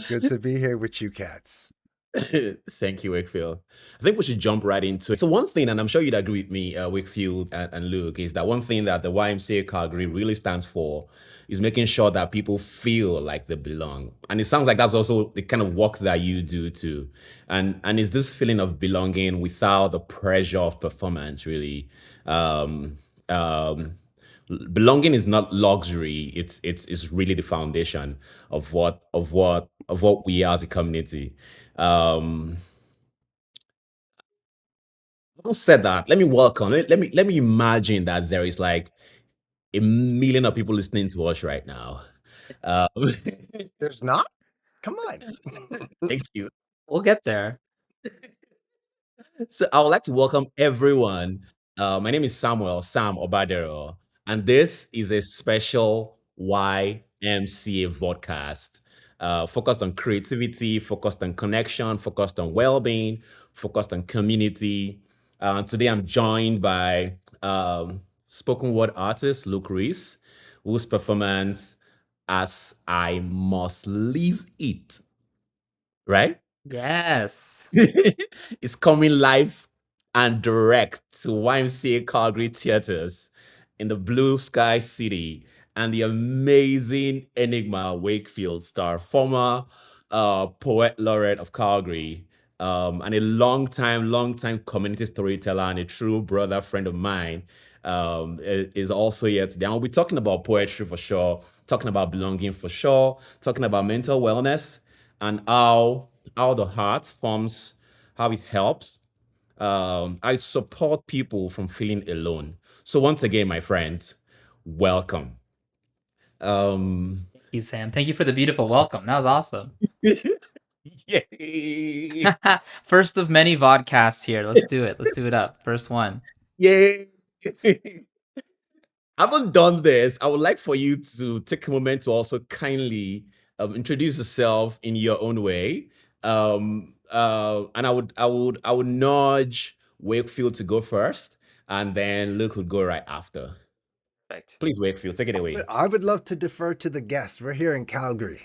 Good to be here with you cats. Thank you, Wakefield. I think we should jump right into it. So, one thing, and I'm sure you'd agree with me, Wakefield and Luke, is that one thing that the YMCA Calgary really stands for is making sure that people feel like they belong. And it sounds like that's also the kind of work that you do too. And is this feeling of belonging without the pressure of performance, really? Um, um, Belonging is not luxury. It's really the foundation of what we are as a community. Um, having said that, let me welcome. Let me imagine that there is like a million of people listening to us right now. Um, There's not? Come on. thank you. We'll get there. So I would like to welcome everyone. My name is Sam Obadero, and this is a special YMCA vodcast focused on creativity, focused on connection, focused on well-being, focused on community. Today I'm joined by spoken word artist Luke Reese, whose performance "As I Must Leave It," right? Yes. It's coming live and direct to YMCA Calgary theaters in the Blue Sky City and the amazing Enigma Wakefield star, former poet laureate of Calgary, and a long time community storyteller and a true brother friend of mine. Is also here today. And we'll be talking about poetry for sure, talking about belonging for sure, talking about mental wellness and how the heart forms, how it helps. I support people from feeling alone. So once again, my friends, welcome. Um, Thank you, Sam. Thank you for the beautiful welcome. That was awesome. yay, First of many vodcasts here. Let's do it. Let's do it up. First one. yay. I haven't done this. I would like for you to take a moment to also kindly introduce yourself in your own way. And I would nudge Wakefield to go first, and then Luke would go right after. Perfect. Please, Wakefield, take it But away. I would love to defer to the guest. We're here in Calgary.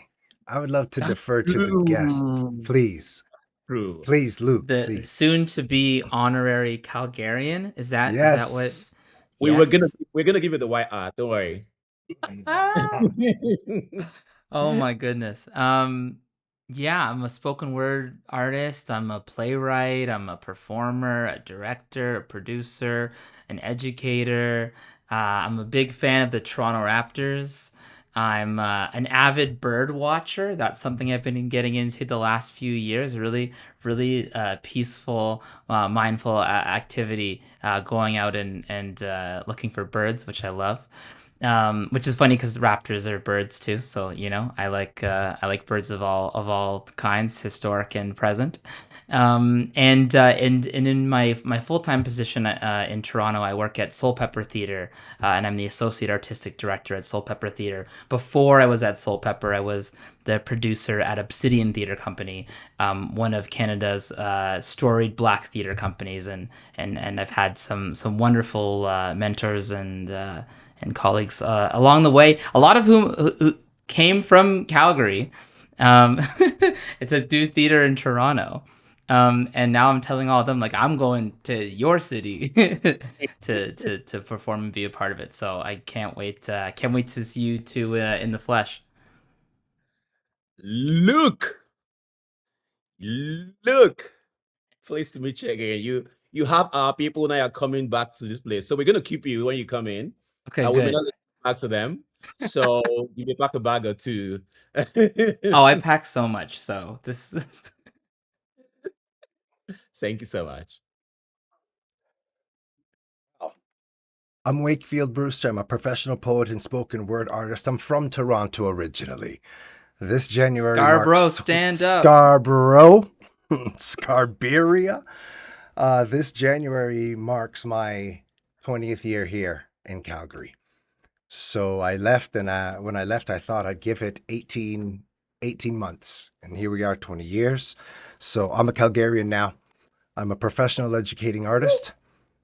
I would love to That's defer to the guest. true. Please. True. Please, Luke, The please. soon to be honorary Calgarian. Is that what? Yes. We were gonna Yes. we're gonna give it the white art. Don't worry. Ah! Oh my goodness. Yeah, I'm a spoken word artist. I'm a playwright. I'm a performer, a director, a producer, an educator. I'm a big fan of the Toronto Raptors. I'm an avid bird watcher. That's something I've been getting into the last few years. Really peaceful, mindful activity, going out and looking for birds, which I love. Which is funny because raptors are birds too. So I like birds of all kinds, historic and present. And in my full time position in Toronto, I work at Soul Pepper Theatre, and I'm the associate artistic director at Soul Pepper Theatre. Before I was at Soul Pepper, I was the producer at Obsidian Theatre Company, one of Canada's storied Black theatre companies, and I've had some wonderful mentors and colleagues along the way, a lot of whom came from Calgary. Um, it's a do theater in Toronto. And now I'm telling all of them like I'm going to your city to perform and be a part of it. So I can't wait. Can't wait to see you two in the flesh. Luke, Luke. Pleased to meet you again. You have our people now are coming back to this place. So we're gonna keep you when you come in. Okay, We may good. not let you back to them. So you may pack a bag or two. Oh, I pack so much. So this is Thank you so much. I'm Wakefield Brewster. I'm a professional poet and spoken word artist. I'm from Toronto originally. This January Scarborough, marks stand up. Scarborough, Scarberia. This January marks my 20th year here in Calgary. So I left, and when I left, I thought I'd give it 18 months. And here we are, 20 years. So I'm a Calgarian now. I'm a professional educating artist,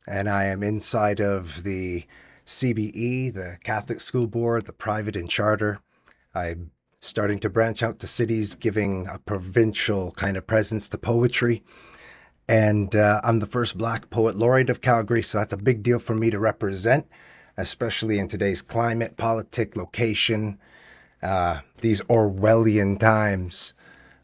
and I am inside of the CBE, the Catholic School Board, the private and charter. I starting to branch out to cities, giving a provincial kind of presence to poetry. And I'm the first Black Poet Laureate of Calgary, so that's a big deal for me to represent, especially in today's climate, politic, location, these Orwellian times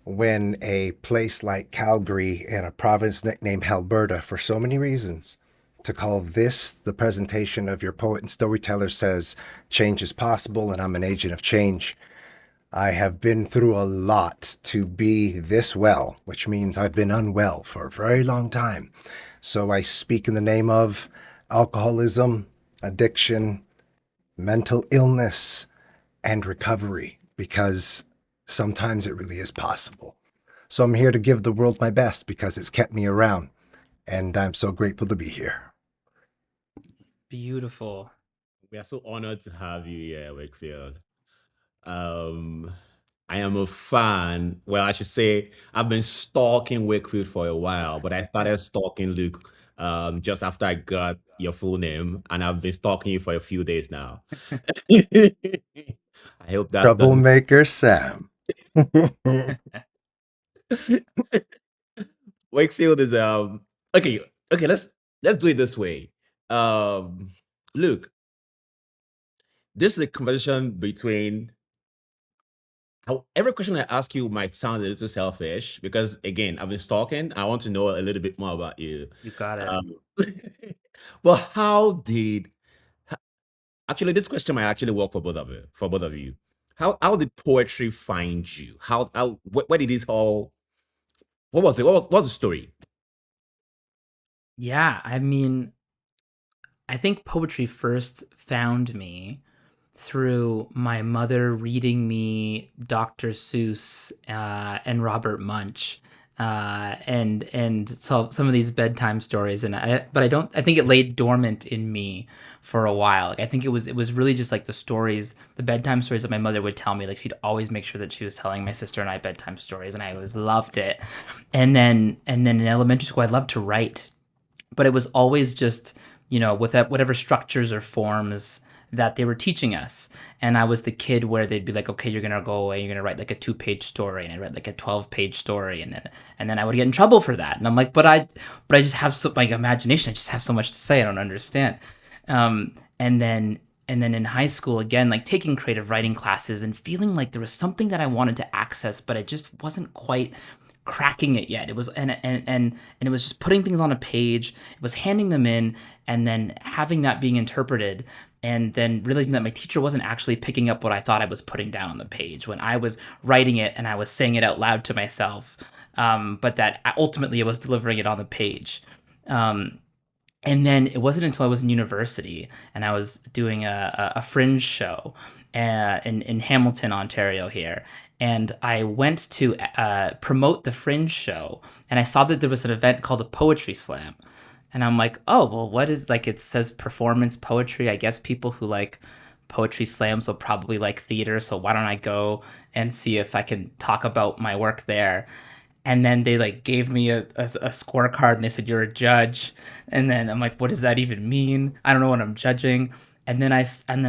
when a place like Calgary and a province nicknamed Alberta, for so many reasons, to call this the presentation of your poet and storyteller says change is possible and I'm an agent of change. I have been through a lot to be this well, which means I've been unwell for a very long time. So I speak in the name of alcoholism, addiction, mental illness, and recovery, because sometimes it really is possible. So I'm here to give the world my best because it's kept me around, and I'm so grateful to be here. Beautiful. We are so honored to have you here, Wakefield. I am a fan. Well, I should say I've been stalking Wakefield for a while, but I started stalking Luke just after I got your full name, and I've been stalking you for a few days now. I hope that doesn't. Troublemaker Sam. Wakefield is okay. Okay, let's do it this way. Luke, this is a conversation between every question I ask you might sound a little selfish because, again, I've been stalking. I want to know a little bit more about you. You got it. But actually, this question might actually work for both of you. How did poetry find you? Where did this all? What was it? What's the story? Yeah, I mean, I think poetry first found me through my mother reading me Dr. Seuss and Robert Munch, and so some of these bedtime stories. But I think it laid dormant in me for a while. Like I think it was really just like the bedtime stories that my mother would tell me. Like she'd always make sure that she was telling my sister and I bedtime stories, and I always loved it. And then in elementary school, I loved to write, but it was always just with whatever structures or forms that they were teaching us. And I was the kid where they'd be like, okay, you're gonna go away, you're gonna write like a 2-page story, and I read like a 12-page story, and then I would get in trouble for that. And I'm like, but I just have so like imagination, I just have so much to say, I don't understand. And then in high school, again, like taking creative writing classes and feeling like there was something that I wanted to access, but I just wasn't quite cracking it yet. It was and it was just putting things on a page. It was handing them in and then having that being interpreted, and then realizing that my teacher wasn't actually picking up what I thought I was putting down on the page when I was writing it and I was saying it out loud to myself, but that ultimately I was delivering it on the page. And then it wasn't until I was in university and I was doing a fringe show in Hamilton, Ontario here. And I went to promote the fringe show, and I saw that there was an event called a poetry slam. And I'm like, oh, well, what is, like, it says performance poetry. I guess people who like poetry slams will probably like theater. So why don't I go and see if I can talk about my work there? And then they like gave me a scorecard and they said, you're a judge. And then I'm like, what does that even mean? I don't know what I'm judging. And then I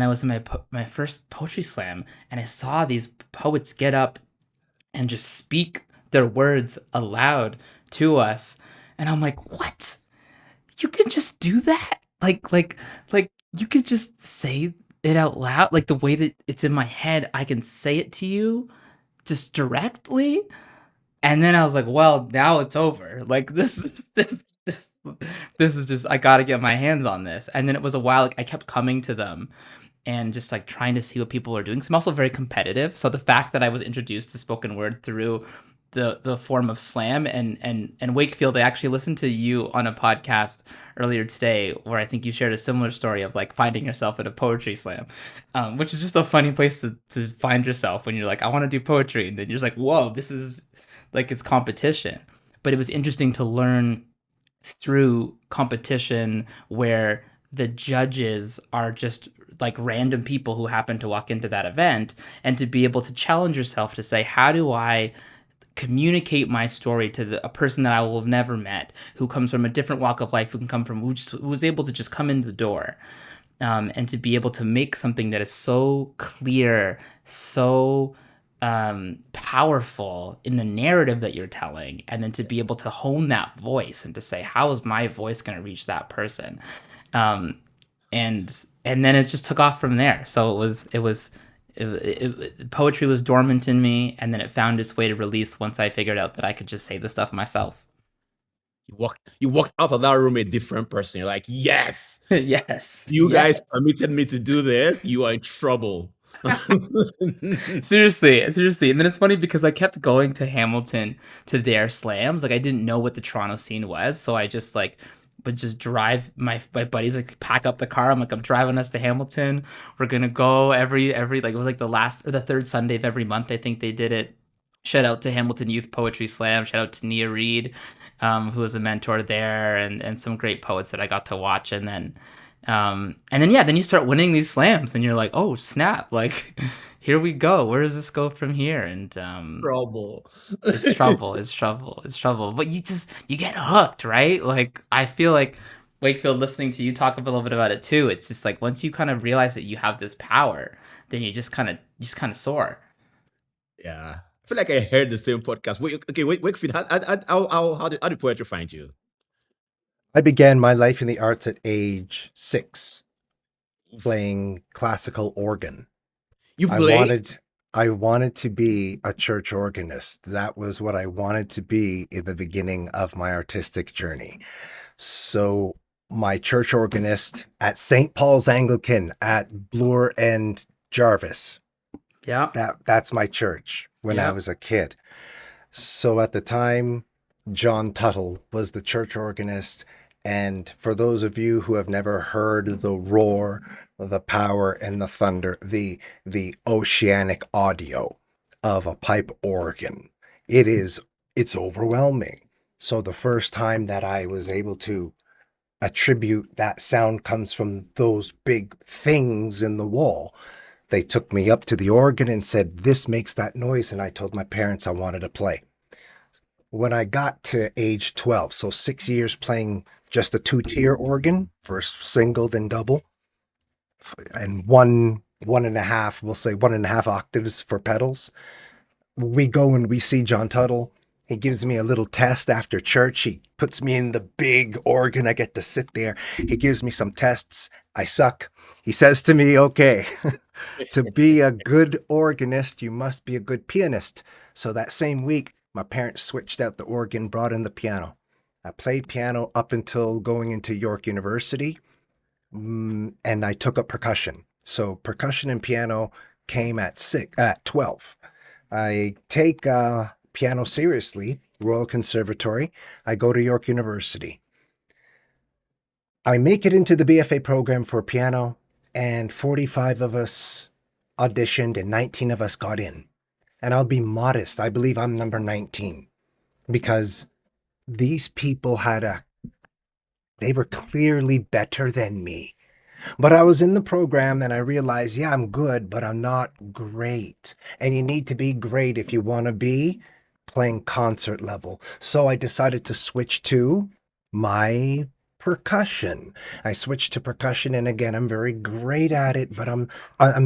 was in my first poetry slam, and I saw these poets get up and just speak their words aloud to us. And I'm like, what? You can just do that? Like you could just say it out loud? Like the way that it's in my head, I can say it to you just directly? And then I was like, well, now it's over. Like this is just, I gotta get my hands on this. And then it was a while, like I kept coming to them and just like trying to see what people are doing. So I'm also very competitive. So the fact that I was introduced to spoken word through the form of slam and Wakefield, I actually listened to you on a podcast earlier today where I think you shared a similar story of like finding yourself at a poetry slam, which is just a funny place to find yourself when you're like, I want to do poetry. And then you're just like, whoa, this is like, it's competition. But it was interesting to learn through competition where the judges are just like random people who happen to walk into that event, and to be able to challenge yourself to say, how do I communicate my story to a person that I will have never met, who comes from a different walk of life, who was able to just come in the door, and to be able to make something that is so clear, so powerful in the narrative that you're telling, and then to be able to hone that voice and to say, how is my voice going to reach that person? Um, and then it just took off from there. So poetry was dormant in me, and then it found its way to release once I figured out that I could just say the stuff myself. You walked out of that room a different person. You're like, yes, Yes, you guys yes. permitted me to do this. You are in trouble. Seriously. And then it's funny because I kept going to Hamilton to their slams. Like, I didn't know what the Toronto scene was, so I just like would just drive my buddies, like, pack up the car. I'm like, I'm driving us to Hamilton. We're gonna go every like, it was like the last or the third Sunday of every month, I think they did it. Shout out to Hamilton Youth Poetry Slam. Shout out to Nia Reed, who was a mentor there, and some great poets that I got to watch. And then yeah, then you start winning these slams, and you're like, oh snap! Like, here we go. Where does this go from here? And Trouble. it's trouble. It's trouble. It's trouble. But you get hooked, right? Like, I feel like Wakefield, listening to you talk a little bit about it too. It's just like once you kind of realize that you have this power, then you just kind of soar. Yeah. I feel like I heard the same podcast. Wakefield, how did poetry find you? I began my life in the arts at age 6, playing classical organ. You I play? wanted to be a church organist. That was what I wanted to be in the beginning of my artistic journey. So my church organist at St. Paul's Anglican at Bloor and Jarvis. Yeah. That's my church when I Yep. was a kid. So at the time, John Tuttle was the church organist. And for those of you who have never heard the roar, the power, and the thunder, the oceanic audio of a pipe organ, it's overwhelming. So the first time that I was able to attribute that sound comes from those big things in the wall. They took me up to the organ and said, this makes that noise. And I told my parents I wanted to play. When I got to age 12, so 6 years playing just a 2-tier organ, first single, then double, and one and a half, we'll say 1.5 octaves for pedals. We go and we see John Tuttle. He gives me a little test after church. He puts me in the big organ. I get to sit there. He gives me some tests. I suck. He says to me, okay, to be a good organist, you must be a good pianist. So that same week, my parents switched out the organ, brought in the piano. I played piano up until going into York University, and I took up percussion. So percussion and piano came at 12. I take piano seriously, Royal Conservatory. I go to York University. I make it into the BFA program for piano, and 45 of us auditioned and 19 of us got in. And I'll be modest. I believe I'm number 19 because these people they were clearly better than me. But I was in the program and I realized, yeah, I'm good, but I'm not great. And you need to be great if you want to be playing concert level. So I decided to switch to my percussion. I switched to percussion, and again, I'm very great at it, but I'm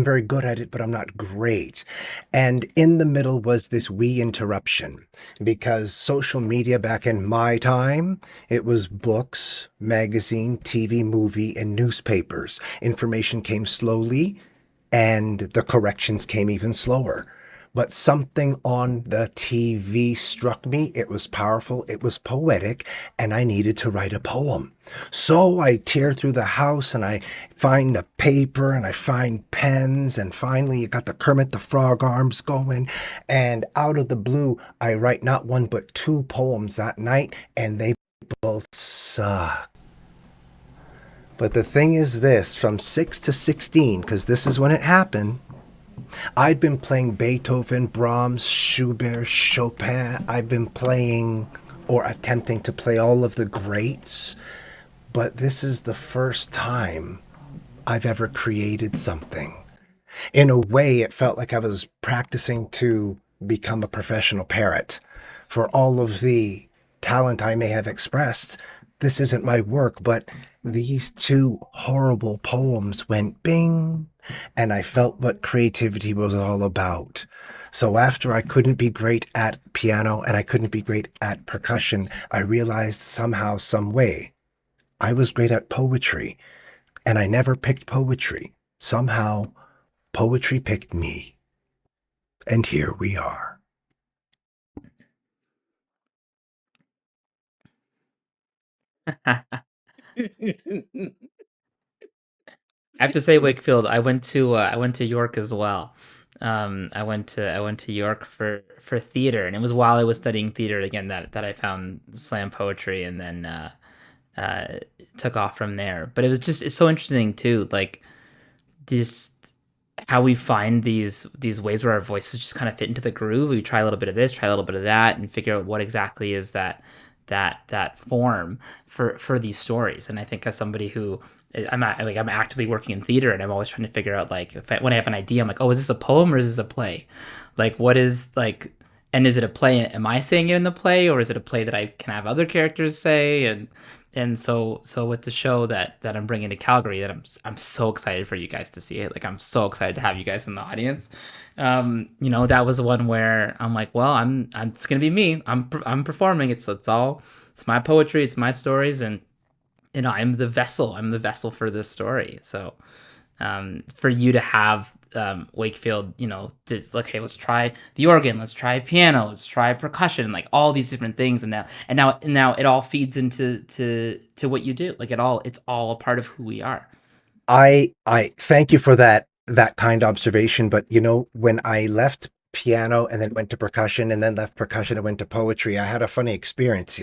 very good at it, but I'm not great. And in the middle was this wee interruption, because social media back in my time, it was books, magazine, TV, movie, and newspapers. Information came slowly, and the corrections came even slower. But something on the TV struck me. It was powerful, it was poetic, and I needed to write a poem. So I tear through the house and I find a paper and I find pens, and finally you got the Kermit the Frog arms going, and out of the blue I write not one but 2 poems that night, and they both suck. But the thing is this, from 6 to 16, because this is when it happened, I've been playing Beethoven, Brahms, Schubert, Chopin. I've been playing or attempting to play all of the greats. But this is the first time I've ever created something. In a way, it felt like I was practicing to become a professional parrot. For all of the talent I may have expressed, this isn't my work, but these 2 horrible poems went bing, and I felt what creativity was all about. So after I couldn't be great at piano and I couldn't be great at percussion, I realized somehow, some way, I was great at poetry, and I never picked poetry. Somehow, poetry picked me, and here we are. I have to say, Wakefield, I went to York as well. I went to York for theater, and it was while I was studying theater again that I found slam poetry, and then uh, took off from there. But it's so interesting too, like this how we find these ways where our voices just kind of fit into the groove. We try a little bit of this, try a little bit of that, and figure out what exactly is that form for these stories. And I think as somebody who I'm actively working in theater, and I'm always trying to figure out like when I have an idea, I'm like, oh, is this a poem or is this a play? Like, what is like, and is it a play? Am I saying it in the play, or is it a play that I can have other characters say? And so with the show that I'm bringing to Calgary, that I'm so excited for you guys to see it. Like, I'm so excited to have you guys in the audience. That was one where I'm like, well, it's gonna be me. I'm performing. It's my poetry. It's my stories, and I'm the vessel. I'm the vessel for this story. So for you to have Wakefield, okay, let's try the organ, let's try piano, let's try percussion, like all these different things, and now it all feeds into to what you do. Like it's all a part of who we are. I thank you for that kind observation, but when I left piano and then went to percussion and then left percussion and went to poetry, I had a funny experience,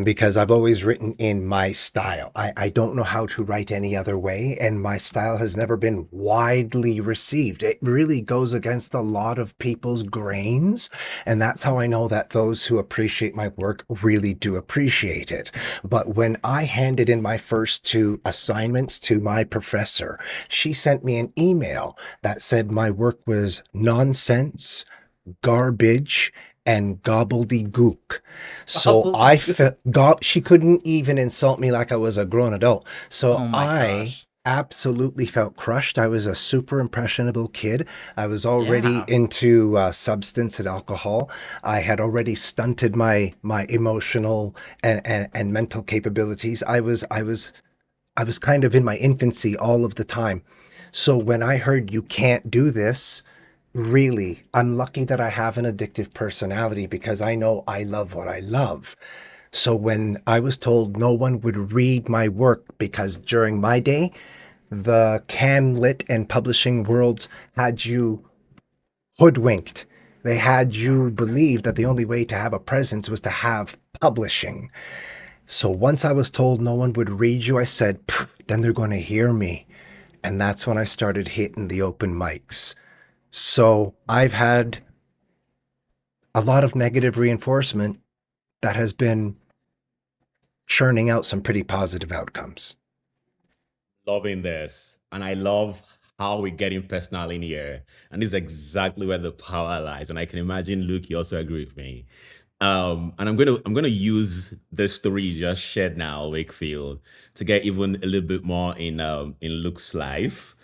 because I've always written in my style. I don't know how to write any other way, and my style has never been widely received. It really goes against a lot of people's grains, and that's how I know that those who appreciate my work really do appreciate it. But when I handed in my first two assignments to my professor, she sent me an email that said my work was nonsense, garbage, and gobbledygook. So I felt she couldn't even insult me like I was a grown adult. So Oh my I gosh. absolutely felt crushed. I was a super impressionable kid. I was already Yeah. into substance and alcohol. I had already stunted my emotional and mental capabilities. I was kind of in my infancy all of the time. So when I heard you can't do this, really, I'm lucky that I have an addictive personality because I know I love what I love. So when I was told no one would read my work because during my day, the can lit and publishing worlds had you hoodwinked. They had you believe that the only way to have a presence was to have publishing. So once I was told no one would read you, I said, then they're going to hear me. And that's when I started hitting the open mics. So I've had a lot of negative reinforcement that has been churning out some pretty positive outcomes. Loving this. And I love how we're getting personal in here. And this is exactly where the power lies. And I can imagine Luke, you also agree with me. And I'm gonna use the story you just shared now, Wakefield, to get even a little bit more in Luke's life.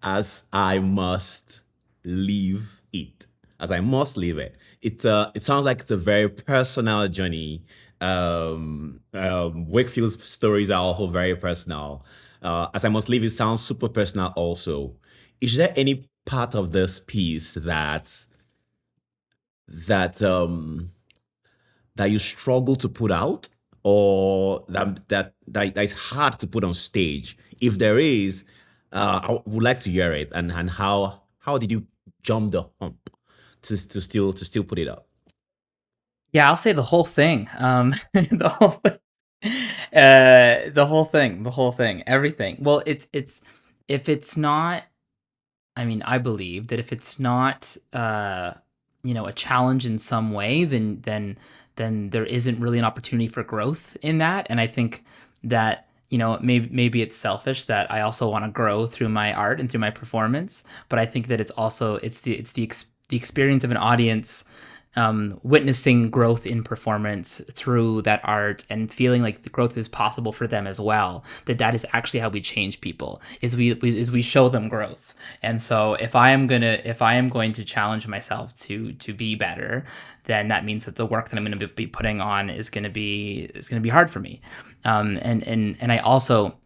As I must leave it. As I must leave it. It sounds like it's a very personal journey. Wakefield's stories are also very personal. As I must leave it sounds super personal also. Is there any part of this piece that that you struggle to put out, or that is hard to put on stage? If there is, I would like to hear it, and how did you jump the hump to still put it up? Yeah, I'll say the whole thing. The whole, the whole thing, everything. Well, it's if it's not, I mean, I believe that if it's not, a challenge in some way, then there isn't really an opportunity for growth in that. And I think that maybe it's selfish that I also want to grow through my art and through my performance, but I think that it's also the experience of an audience witnessing growth in performance through that art and feeling like the growth is possible for them as well, that is actually how we change people, is we show them growth. And so if I am going to challenge myself to be better, then that means that the work that I'm going to be putting on is going to be hard for me. And I also,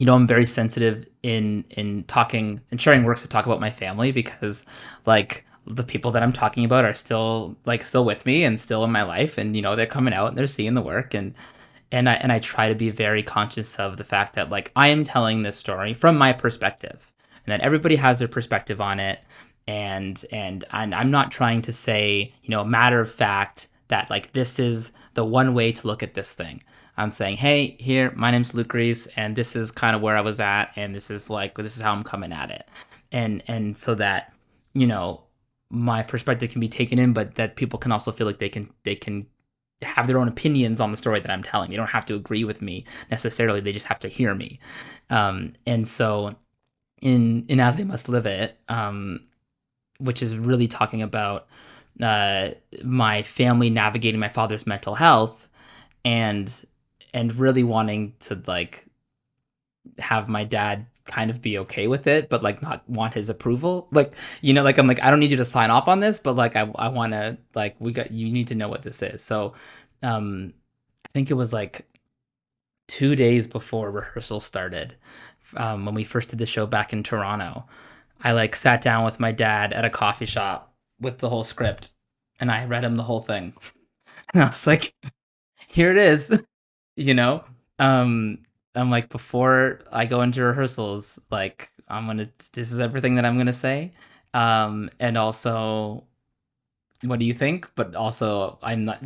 I'm very sensitive in talking and sharing works to talk about my family, because like the people that I'm talking about are still with me and still in my life, and they're coming out and they're seeing the work, and I try to be very conscious of the fact that like I am telling this story from my perspective, and that everybody has their perspective on it, and I'm not trying to say, matter of fact, that like this is the one way to look at this thing. I'm saying, hey, here, my name's Luke Reese, and this is kind of where I was at, and this is how I'm coming at it, and so that my perspective can be taken in, but that people can also feel like they can have their own opinions on the story that I'm telling. They don't have to agree with me necessarily; they just have to hear me. And so, in As I Must Live It, which is really talking about my family navigating my father's mental health, and really wanting to like have my dad kind of be okay with it, but like not want his approval. Like, like I'm like, I don't need you to sign off on this, but like I want to, like, you need to know what this is. So I think it was like 2 days before rehearsal started, when we first did the show back in Toronto, I like sat down with my dad at a coffee shop with the whole script, and I read him the whole thing. And I was like, here it is. you know um I'm like, before I go into rehearsals, like, this is everything that I'm gonna say, and also, what do you think? But also, I'm not,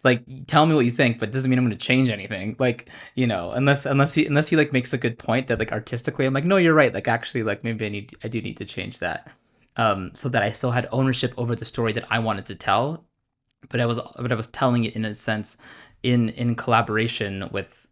like, tell me what you think, but doesn't mean I'm gonna change anything, like, unless he like makes a good point that like artistically I'm like, no, you're right, like actually, like maybe I do need to change that, so that I still had ownership over the story that I wanted to tell, but I was telling it in a sense, in collaboration with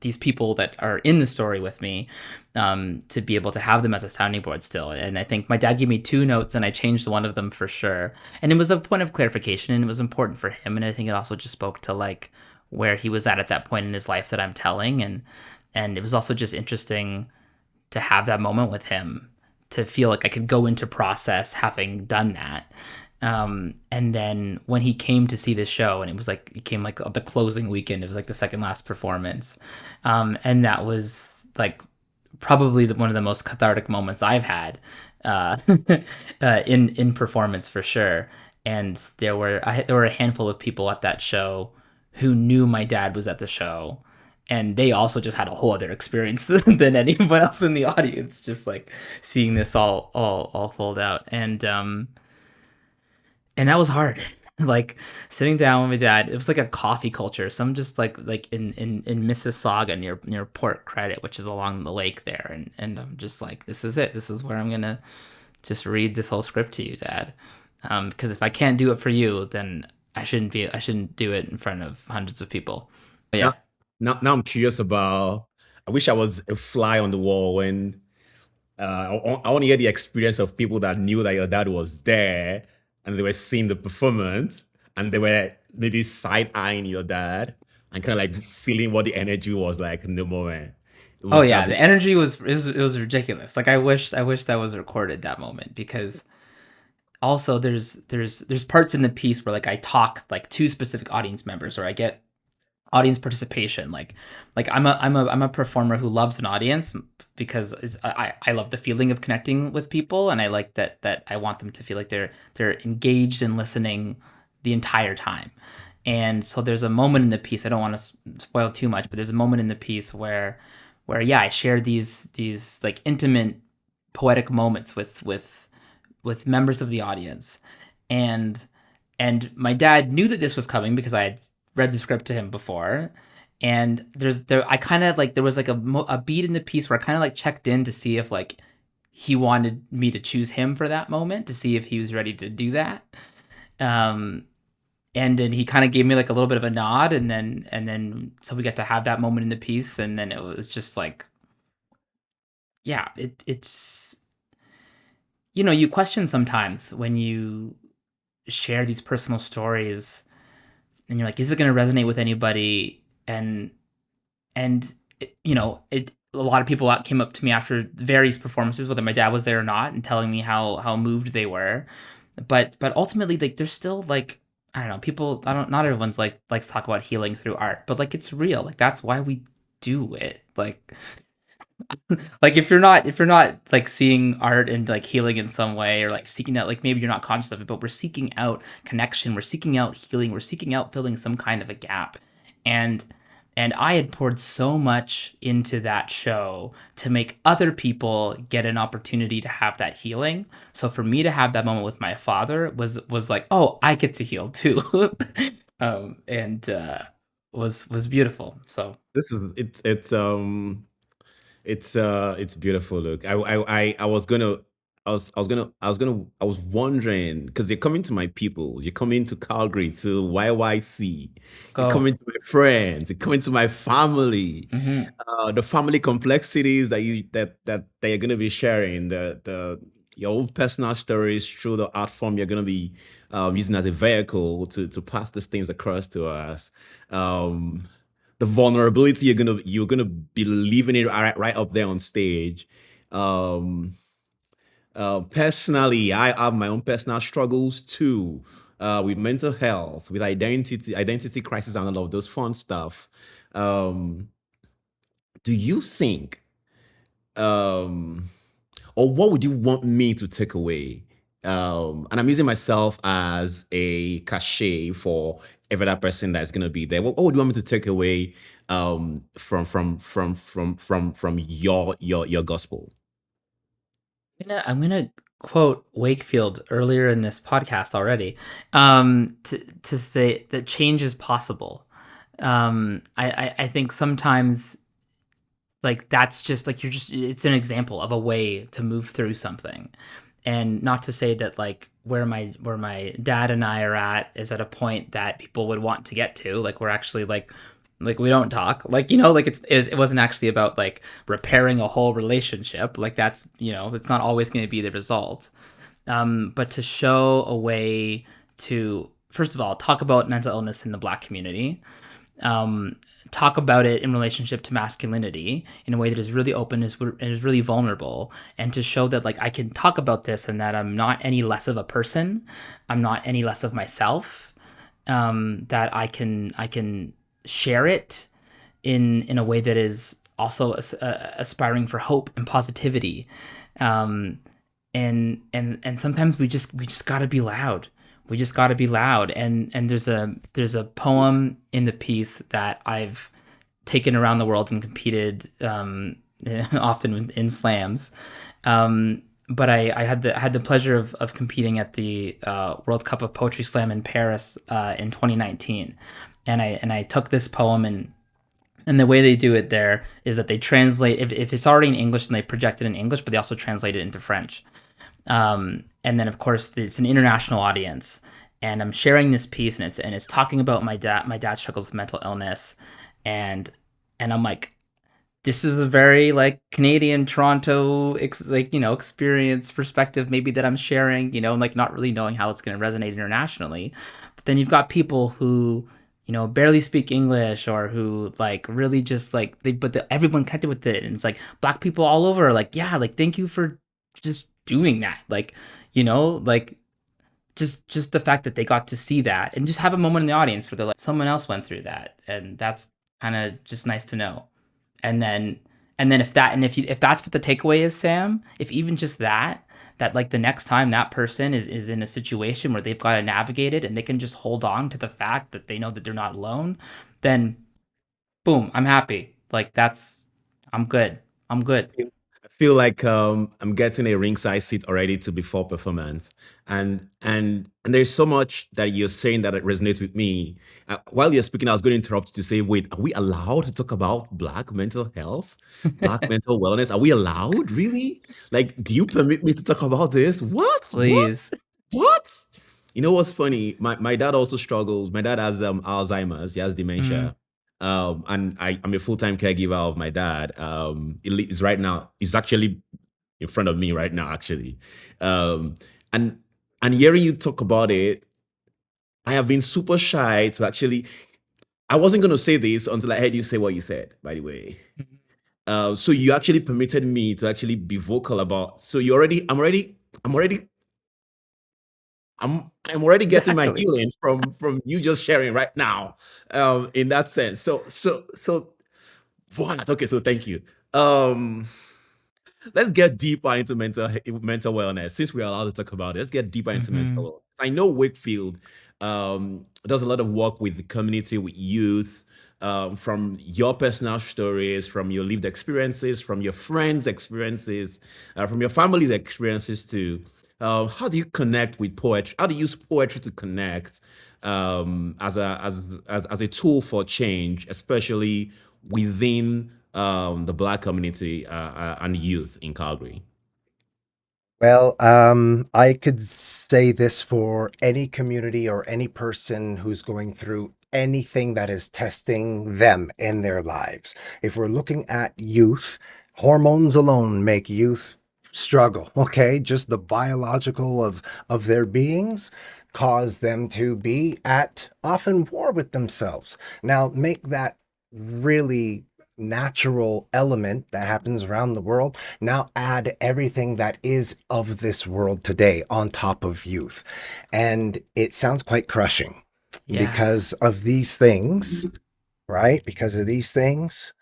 these people that are in the story with me, to be able to have them as a sounding board still. And I think my dad gave me 2 notes, and I changed one of them for sure. And it was a point of clarification, and it was important for him. And I think it also just spoke to like where he was at that point in his life that I'm telling, and it was also just interesting to have that moment with him, to feel like I could go into process having done that. And then when he came to see the show, and it came like the closing weekend, it was like the second last performance. And that was like probably one of the most cathartic moments I've had, uh, in performance for sure. And there were a handful of people at that show who knew my dad was at the show, and they also just had a whole other experience than anyone else in the audience, just like seeing this all fold out. And that was hard. Like, sitting down with my dad, it was like a coffee culture. So I'm just like in Mississauga, near Port Credit, which is along the lake there, and I'm just like, this is it. This is where I'm gonna just read this whole script to you, Dad. Because if I can't do it for you, then I shouldn't do it in front of hundreds of people. But yeah. Now I'm curious about. I wish I was a fly on the wall when I want to hear the experience of people that knew that your dad was there and they were seeing the performance and they were maybe side eyeing your dad and kind of like feeling what the energy was like in the moment. It Oh was yeah, that. the energy was ridiculous. Like, I wish that was recorded, that moment, because also there's parts in the piece where like I talk like to specific audience members, or I get audience participation. Like I'm a performer who loves an audience, because I love the feeling of connecting with people, and I like that I want them to feel like they're engaged and listening the entire time. And so there's a moment in the piece, I don't want to spoil too much, but there's a moment in the piece where yeah, I share these like intimate poetic moments with members of the audience. And my dad knew that this was coming, because I had read the script to him before. And I kind of like, there was like a beat in the piece where I kind of like checked in to see if like he wanted me to choose him for that moment, to see if he was ready to do that. Um, and then he kind of gave me like a little bit of a nod, and then so we got to have that moment in the piece, and then it was just like, yeah, it's you question sometimes when you share these personal stories, and you're like, is it going to resonate with anybody? And a lot of people came up to me after various performances, whether my dad was there or not, and telling me how moved they were. But ultimately, like, there's still, like, I don't know, people, I don't not everyone's like likes to talk about healing through art, but like, it's real. Like, that's why we do it. Like, if you're not like seeing art and like healing in some way, or like seeking out, like, maybe you're not conscious of it, but we're seeking out connection, we're seeking out healing, we're seeking out filling some kind of a gap. And and I had poured so much into that show to make other people get an opportunity to have that healing. So for me to have that moment with my father was like, oh, I get to heal too. And was beautiful. So This is it's beautiful. Look, I was gonna I was wondering, because you're coming to my peoples, you're coming to Calgary, to YYC, let's you're go. coming to my friends, you're coming to my family, Hmm. the family complexities that you're gonna be sharing, the your own personal stories through the art form you're gonna be using as a vehicle to pass these things across to us. Um, the vulnerability you're gonna be leaving it right up there on stage. Um, Personally, I have my own personal struggles too, with mental health, with identity crisis, and all of those fun stuff. Um, do you think, um, or what would you want me to take away? And I'm using myself as a cachet for every other person that's gonna be there. What would you want me to take away from your gospel? I'm gonna quote Wakefield earlier in this podcast already, to say that change is possible. I think sometimes, like, that's just like, it's an example of a way to move through something. And not to say that, like, where my dad and I are at is at a point that people would want to get to. Like, we're actually like we don't talk, like, like, it wasn't actually about like repairing a whole relationship. Like, that's, it's not always going to be the result. But to show a way to, first of all, talk about mental illness in the Black community, um, talk about it in relationship to masculinity in a way that is really open, and is really vulnerable, and to show that, like, I can talk about this, and that I'm not any less of a person, I'm not any less of myself, that I can share it in a way that is also aspiring for hope and positivity. um, and sometimes we just got to be loud. We just got to be loud. And there's a poem in the piece that I've taken around the world and competed, often in slams. But I had the pleasure of competing at the World Cup of Poetry Slam in Paris, in 2019. And I took this poem, and the way they do it there is that they translate, if it's already in English, and they project it in English, but they also translate it into French. And then, of course, it's an international audience, and I'm sharing this piece, and it's talking about my dad. My dad struggles with mental illness, and I'm like, this is a very, like, Canadian Toronto experience perspective, maybe, that I'm sharing, and, like, not really knowing how it's going to resonate internationally. But then you've got people who, barely speak English, or who, like, really just, like, everyone connected with it, and it's like Black people all over are like, yeah, like, thank you for just doing that, like, like, just the fact that they got to see that, and just have a moment in the audience where they're like, someone else went through that, and that's kind of just nice to know. And then if that's what the takeaway is, Sam, if even just that, like, the next time that person is in a situation where they've got to navigate it, and they can just hold on to the fact that they know that they're not alone, then boom, I'm happy. Like, I'm good. I'm good. I feel like I'm getting a ringside seat already to before performance, and there's so much that you're saying that it resonates with me. While you're speaking, I was going to interrupt you to say, "Wait, are we allowed to talk about Black mental health, Black mental wellness? Are we allowed? Really? Like, do you permit me to talk about this? What? What? Please. What?" You know what's funny? My dad also struggles. My dad has Alzheimer's. He has Mm, dementia. And I'm a full-time caregiver of my dad. Is right now. He's actually in front of me right now, actually. Um, and and hearing you talk about it, I have been super shy to actually. I wasn't going to say this until I heard you say what you said, by the way. So you actually permitted me to actually be vocal about. So you already, I'm already getting my Exactly. healing from you just sharing right now. In that sense. So what? Okay, so thank you. Um, let's get deeper into mental wellness since we're allowed to talk about it. Let's get deeper into mental Hmm. wellness. I know Wakefield does a lot of work with the community, with youth. From your personal stories, from your lived experiences, from your friends' experiences, from your family's experiences too. How do you connect with poetry? How do you use poetry to connect as a tool for change, especially within the Black community and youth in Calgary? Well, I could say this for any community or any person who's going through anything that is testing them in their lives. If we're looking at youth, hormones alone make youth struggle, okay? Just the biological of their beings cause them to be at often war with themselves. Now, make that really natural element that happens around the world. Now add everything that is of this world today on top of youth. And it sounds quite crushing Yeah. because of these things, right? Because of these things,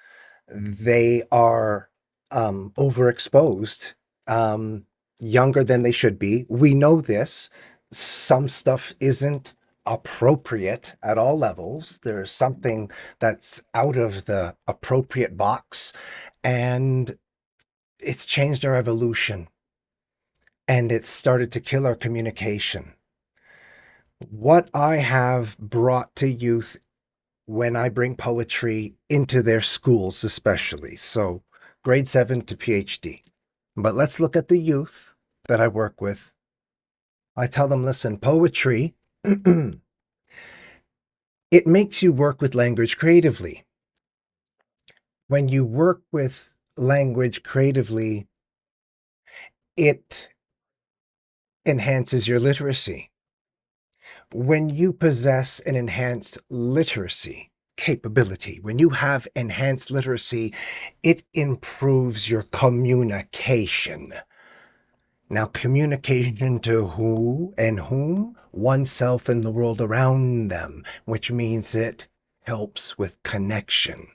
they are overexposed, um, younger than they should be. We know this. Some stuff isn't appropriate at all levels. There's something that's out of the appropriate box, and it's changed our evolution and it's started to kill our communication. What I have brought to youth when I bring poetry into their schools, especially. So, grade 7 to PhD. But let's look at the youth that I work with. I tell them, listen, poetry, it makes you work with language creatively. When you work with language creatively, it enhances your literacy. When you possess an enhanced literacy capability, when you have enhanced literacy, it improves your communication. Now, communication to who and whom? Oneself and the world around them, which means it helps with connection.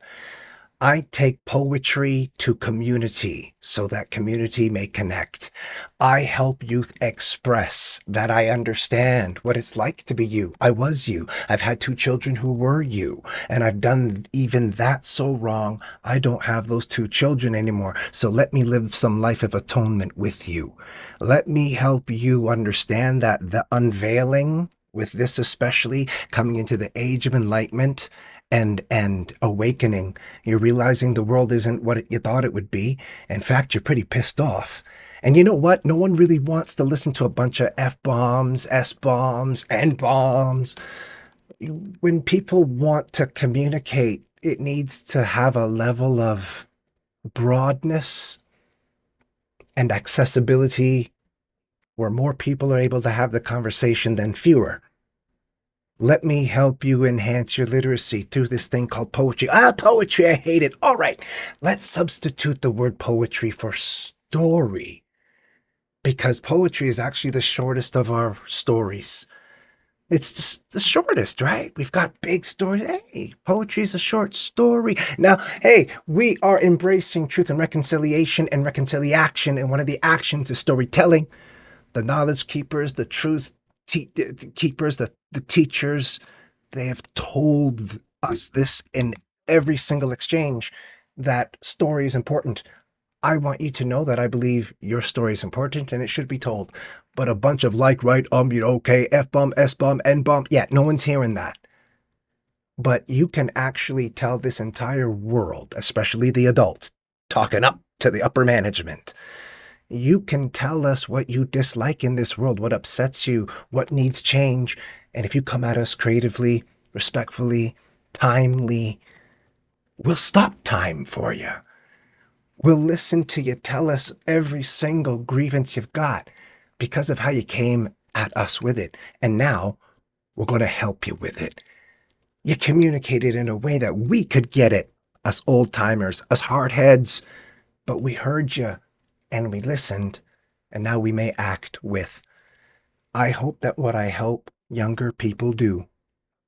I take poetry to community so that community may connect. I help youth express that I understand what it's like to be you. I was you. I've had two children who were you, and I've done even that so wrong. I don't have those two children anymore. So let me live some life of atonement with you. Let me help you understand that the unveiling with this, especially coming into the age of enlightenment and awakening, you're realizing the world isn't what you thought it would be. In fact, you're pretty pissed off. And you know what? No one really wants to listen to a bunch of F bombs, S bombs, N bombs. When people want to communicate, it needs to have a level of broadness and accessibility where more people are able to have the conversation than fewer. Let me help you enhance your literacy through this thing called poetry. Poetry, I hate it. All right, let's substitute the word poetry for story, because poetry is actually the shortest of our stories. It's just the shortest, right? We've got big stories. Hey, poetry is a short story. Now, hey, we are embracing truth and reconciliation and reconciliation, and one of the actions is storytelling. The knowledge keepers, the truth keepers, the teachers, they have told us this in every single exchange that story is important. I want you to know that I believe your story is important and it should be told. But a bunch of like, right, okay, F bomb, S bomb, N bomb. Yeah, no one's hearing that. But you can actually tell this entire world, especially the adults, talking up to the upper management. You can tell us what you dislike in this world, what upsets you, what needs change. And if you come at us creatively, respectfully, timely, we'll stop time for you. We'll listen to you tell us every single grievance you've got because of how you came at us with it. And now We're going to help you with it. You communicated in a way that we could get it, us old timers, us hardheads, but we heard you and we listened, and now we may act with. I hope that what I help younger people do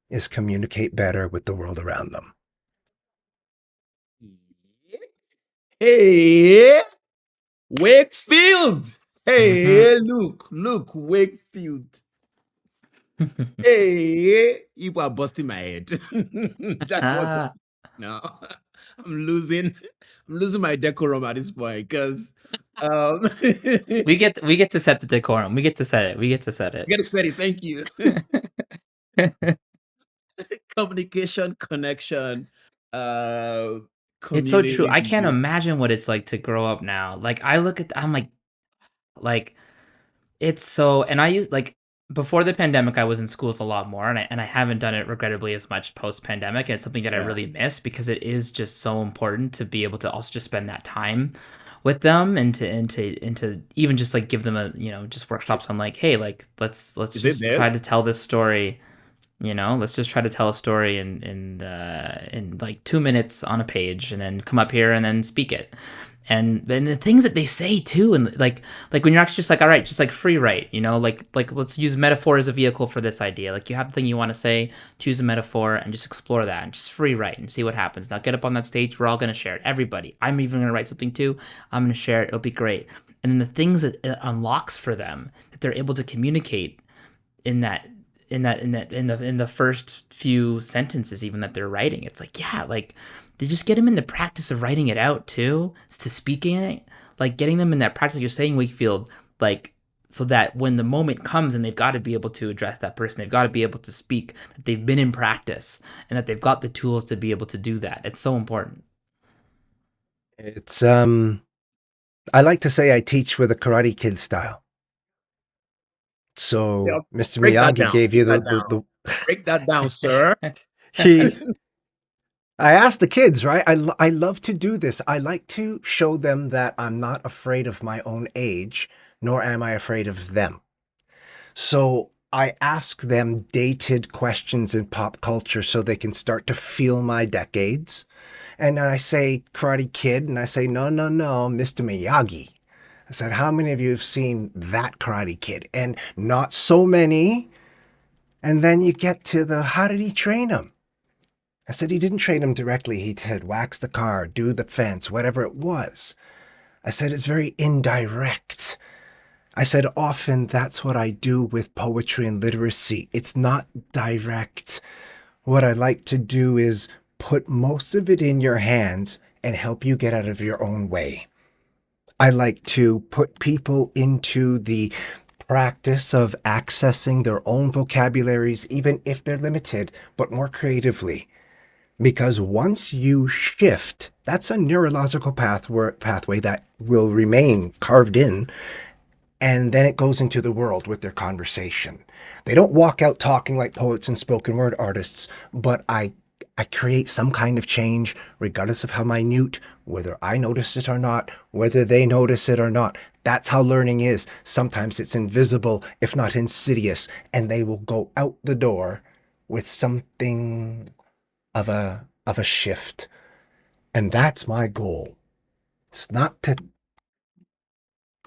is communicate better with the world around them. Hey, Wakefield. Mhm. Hey, look, Wakefield. Hey, you are busting my head. That's what's Ah, no. I'm losing my decorum at this point because we get to set the decorum. We get to set it. We get to set I gotta say it. Thank you. it. Communication, connection, It's so true. community. I can't imagine what it's like to grow up now. Like I look at I'm like it's so and I use like before the pandemic I was in schools a lot more and I haven't done it regrettably as much post pandemic. It's something that I Yeah. really miss because it is just so important to be able to also just spend that time with them and to even just like give them a just workshops on like hey like let's Is it just try to this? tell this story. Let's just try to tell a story in like 2 minutes on a page, and then come up here and then speak it. And the things that they say too, and like when you're actually just like, all right, just like free write, like let's use metaphor as a vehicle for this idea. Like you have the thing you want to say, choose a metaphor, and just explore that, and just free write and see what happens. Now get up on that stage, we're all gonna share it. Everybody, I'm even gonna write something too. I'm gonna share it. It'll be great. And then the things that it unlocks for them that they're able to communicate in that in the first few sentences even that they're writing, it's like, yeah, like they just get them in the practice of writing it out too, to speaking it, like getting them in that practice, like you're saying, Wakefield, like so that when the moment comes and they've got to be able to address that person, they've got to be able to speak, that they've been in practice and that they've got the tools to be able to do that. It's so important. It's I like to say I teach with a Karate Kid style. So Yeah, Mr. break that Miyagi down. gave you Break that down. Break that down, sir. he I asked the kids, right? I love to do this. I like to show them that I'm not afraid of my own age, nor am I afraid of them. So I ask them dated questions in pop culture so they can start to feel my decades. And then I say Karate Kid, and I say, no, no, no, Mr. Miyagi. I said, how many of you have seen that Karate Kid? And not so many. And then you get to the, how did he train him? I said, he didn't train him directly. He said, wax the car, do the fence, whatever it was. I said, it's very indirect. I said, often that's what I do with poetry and literacy. It's not direct. What I like to do is put most of it in your hands and help you get out of your own way. I like to put people into the practice of accessing their own vocabularies, even if they're limited, but more creatively. Because once you shift, that's a neurological pathway that will remain carved in, and then it goes into the world with their conversation. They don't walk out talking like poets and spoken word artists, but I create some kind of change, regardless of how minute, whether I notice it or not, whether they notice it or not. That's how learning is. Sometimes it's invisible, if not insidious, and they will go out the door with something of a shift. And that's my goal. It's not to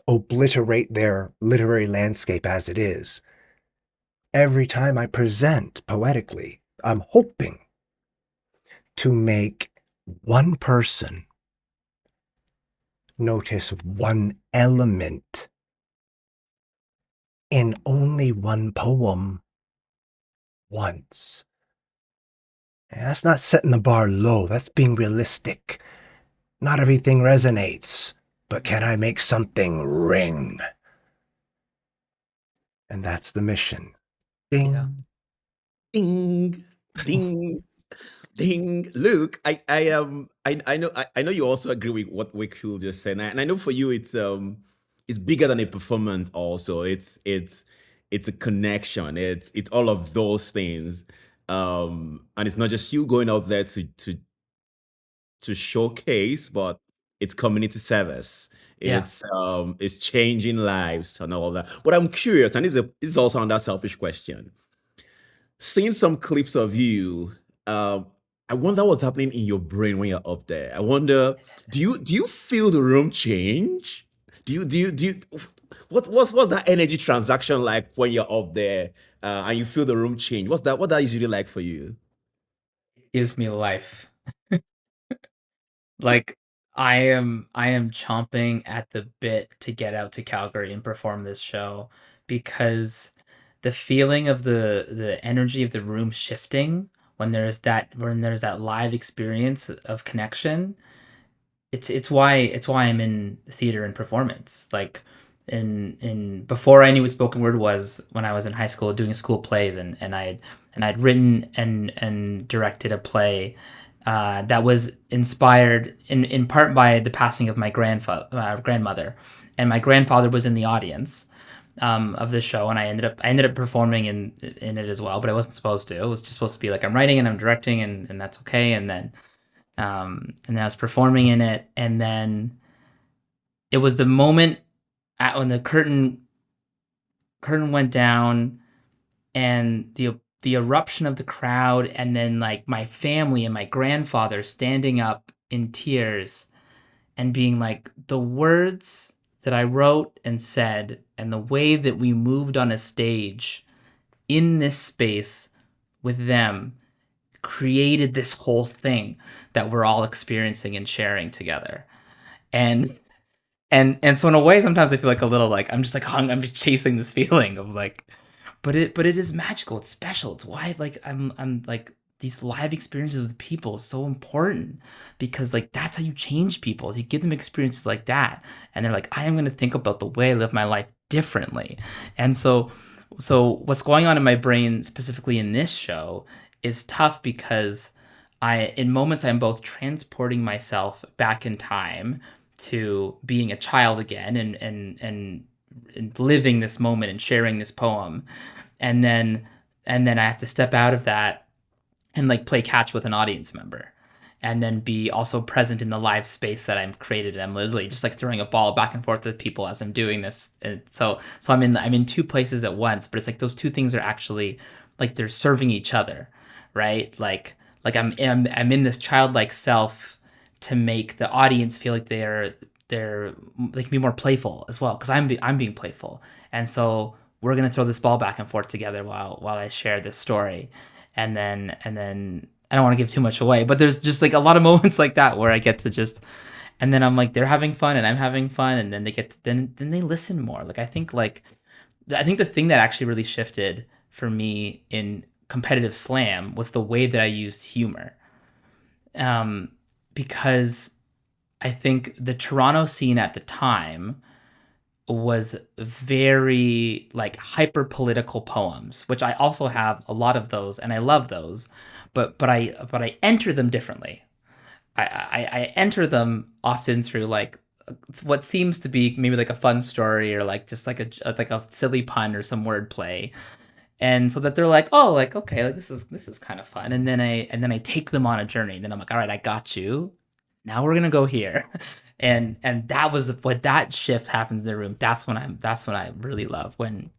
obliterate their literary landscape as it is. Every time I present poetically, I'm hoping to make one person notice one element in only one poem once. And that's not setting the bar low, that's being realistic. Not everything resonates, but can I make something ring? And that's the mission. Ding. Yeah. Ding, ding, ding. Look, I know you also agree with what Wakefield just said, and I know for you it's bigger than a performance. Also, it's a connection. It's all of those things, and it's not just you going out there to showcase, but it's community service. Yeah. It's changing lives and all that. But I'm curious, and this is also another selfish question. seeing some clips of you, I wonder what's happening in your brain when you're up there. I wonder, do you feel the room change? Do you what's that energy transaction like when you're up there and you feel the room change? What that usually like for you? Gives me life. Like I am chomping at the bit to get out to Calgary and perform this show because the feeling of the energy of the room shifting when there's that live experience of connection. It's why I'm in theater and performance. Like in before I knew what spoken word was, when I was in high school doing school plays, and I'd written and directed a play that was inspired in part by the passing of my grandmother, and my grandfather was in the audience of the show, and I ended up performing in it as well, but I wasn't supposed to. It was just supposed to be like I'm writing and I'm directing, and that's okay. And then I was performing in it, and then it was the moment when the curtain went down, and the eruption of the crowd, and then like my family and my grandfather standing up in tears and being like, the words that I wrote and said and the way that we moved on a stage in this space with them created this whole thing that we're all experiencing and sharing together. And so in a way, sometimes I feel like a little like I'm just like I'm just chasing this feeling of like, but it is magical. It's special. It's why like I'm like these live experiences with people is so important, because like that's how you change people. Is you give them experiences like that, and they're like, I am going to think about the way I live my life differently. And so what's going on in my brain specifically in this show is tough, because in moments I'm both transporting myself back in time to being a child again, and living this moment and sharing this poem, and then I have to step out of that and like play catch with an audience member, and then be also present in the live space that I'm created. And I'm literally just like throwing a ball back and forth with people as I'm doing this. And so I'm in two places at once, but it's like those two things are actually like they're serving each other, right? Like I'm in this childlike self to make the audience feel like they can be more playful as well, because I'm being playful. And so we're gonna throw this ball back and forth together while I share this story. And then I don't want to give too much away, but there's just like a lot of moments like that where I get to just, and then I'm like, they're having fun and I'm having fun, and then they get to, then they listen more. I think the thing that actually really shifted for me in competitive slam was the way that I used humor. Um, because I think the Toronto scene at the time was very like hyper political poems, which I also have a lot of those and I love those, but I enter them differently. I enter them often through like what seems to be maybe like a fun story, or like just like a silly pun or some wordplay, and so that they're like, oh, like okay, like this is kind of fun, and then I take them on a journey, and then I'm like, all right, I got you, now we're gonna go here. And that was what that shift happens in the room. That's when I really love when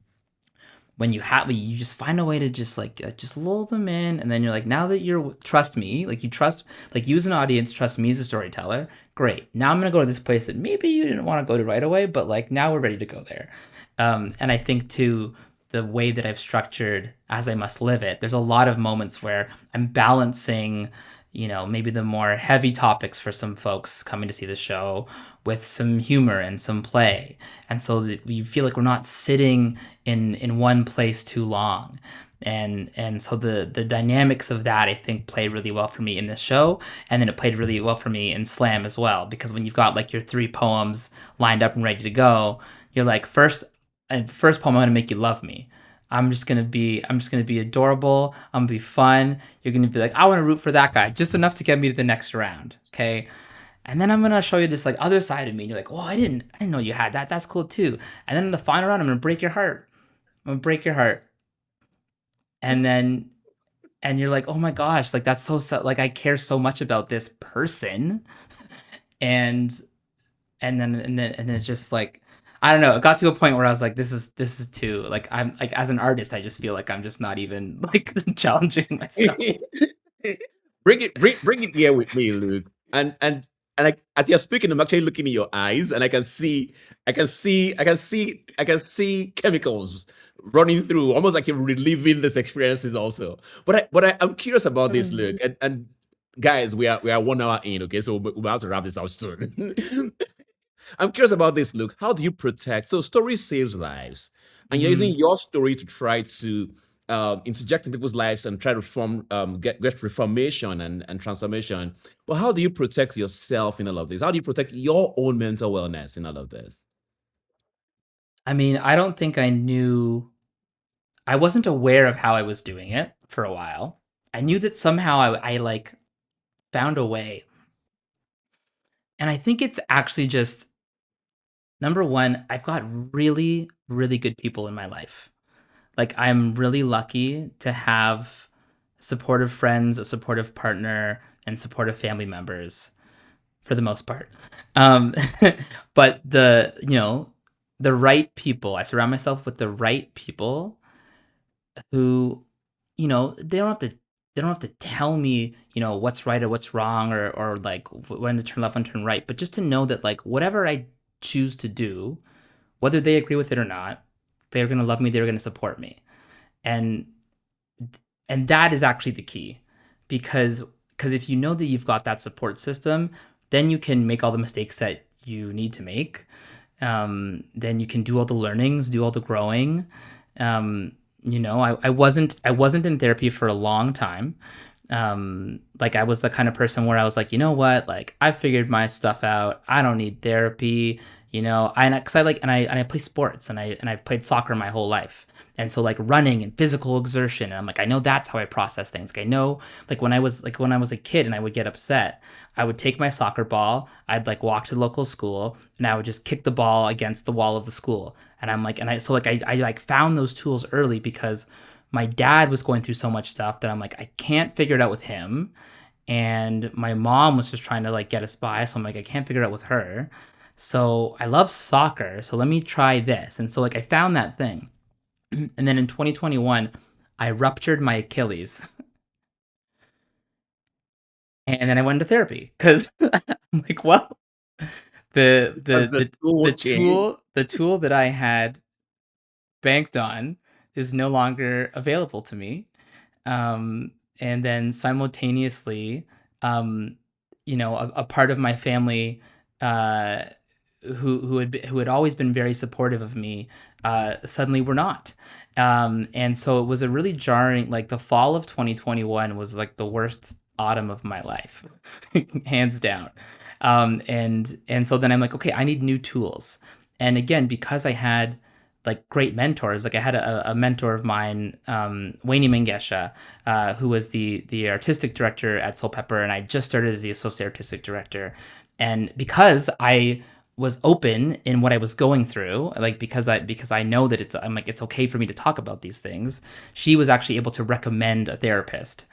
you just find a way to just lull them in, and then you're like, now that you're trust me, like you trust, like you as an audience trust me as a storyteller, great, now I'm gonna go to this place that maybe you didn't want to go to right away, but like now we're ready to go there. And I think too, the way that I've structured As I Must Live It, there's a lot of moments where I'm balancing, maybe the more heavy topics for some folks coming to see the show with some humor and some play. And so that we feel like we're not sitting in one place too long. And so the dynamics of that, I think, played really well for me in this show. And then it played really well for me in Slam as well, because when you've got like your three poems lined up and ready to go, you're like, first poem, I'm gonna make you love me. I'm just gonna be adorable. I'm gonna be fun. You're gonna be like, I want to root for that guy just enough to get me to the next round. Okay. And then I'm gonna show you this like other side of me. And you're like, oh, I didn't know you had that. That's cool too. And then in the final round, I'm gonna break your heart. I'm gonna break your heart. And then and you're like, oh my gosh, like that's so sad. Like I care so much about this person. And and then it's just like I don't know. It got to a point where I was like, this is too like I'm like as an artist, I just feel like I'm just not even like challenging myself. Bring it here with me, Luke. As you're speaking, I'm actually looking in your eyes, and I can see chemicals running through, almost like you're reliving these experiences also. I'm curious about this, Luke, and guys, we are 1 hour in, okay, so we're about to wrap this up soon. I'm curious about this, Luke. How do you protect? So, story saves lives, and you're using your story to try to interject in people's lives and try to get reformation and transformation. But how do you protect yourself in all of this? How do you protect your own mental wellness in all of this? I mean, I don't think I wasn't aware of how I was doing it for a while. I knew that somehow I like found a way. And I think it's actually just number one, I've got really, really good people in my life. Like, I'm really lucky to have supportive friends, a supportive partner, and supportive family members for the most part. Um, but the right people, I surround myself with the right people who, they don't have to tell me, what's right or what's wrong or like when to turn left and turn right, but just to know that like whatever I choose to do, whether they agree with it or not, they're going to love me, they're going to support me. And that is actually the key because if you know that you've got that support system, then you can make all the mistakes that you need to make. Then you can do all the learnings, do all the growing. I wasn't in therapy for a long time. Like I was the kind of person where I was like, you know what, like I figured my stuff out. I don't need therapy. Because I play sports and I've played soccer my whole life. And so like running and physical exertion, and I'm like, I know that's how I process things. Like I know, like when I was a kid and I would get upset, I would take my soccer ball, I'd like walk to the local school, and I would just kick the ball against the wall of the school. And I'm like, and I so like I like found those tools early because my dad was going through so much stuff that I'm like, I can't figure it out with him. And my mom was just trying to like get us by. So I'm like, I can't figure it out with her. So I love soccer. So let me try this. And so like I found that thing. And then in 2021, I ruptured my Achilles. And then I went to therapy because I'm like, well, the Because the the the tool the change. tool that I had banked on is no longer available to me. And then simultaneously, um, a part of my family uh, who had always been very supportive of me suddenly were not. And so it was a really jarring. Like the fall of 2021 was like the worst autumn of my life, hands down. And so then I'm like, okay, I need new tools. And again, because I had like great mentors. Like I had a mentor of mine, Wayne Mengesha, who was the artistic director at Soul Pepper, and I just started as the associate artistic director. And because I was open in what I was going through, like because I know that I'm like it's okay for me to talk about these things. She was actually able to recommend a therapist.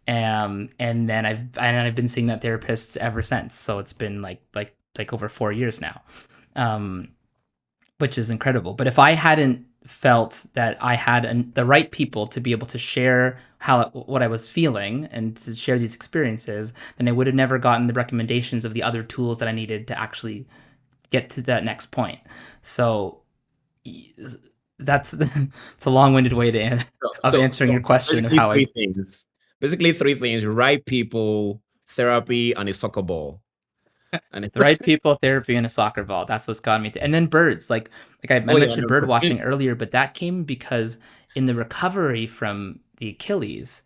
And then I've been seeing that therapist ever since. So it's been like over 4 years now. Um, which is incredible. But if I hadn't felt that I had the right people to be able to share what I was feeling and to share these experiences, then I would have never gotten the recommendations of the other tools that I needed to actually get to that next point. So that's it's a long-winded way of answering your question of Basically how three I things. Basically three things: right people, therapy, and a soccer ball. And it's the right people, therapy, and a soccer ball. That's what's got me to. And then birds, I oh yeah, mentioned no, bird no. watching earlier, but that came because in the recovery from the Achilles,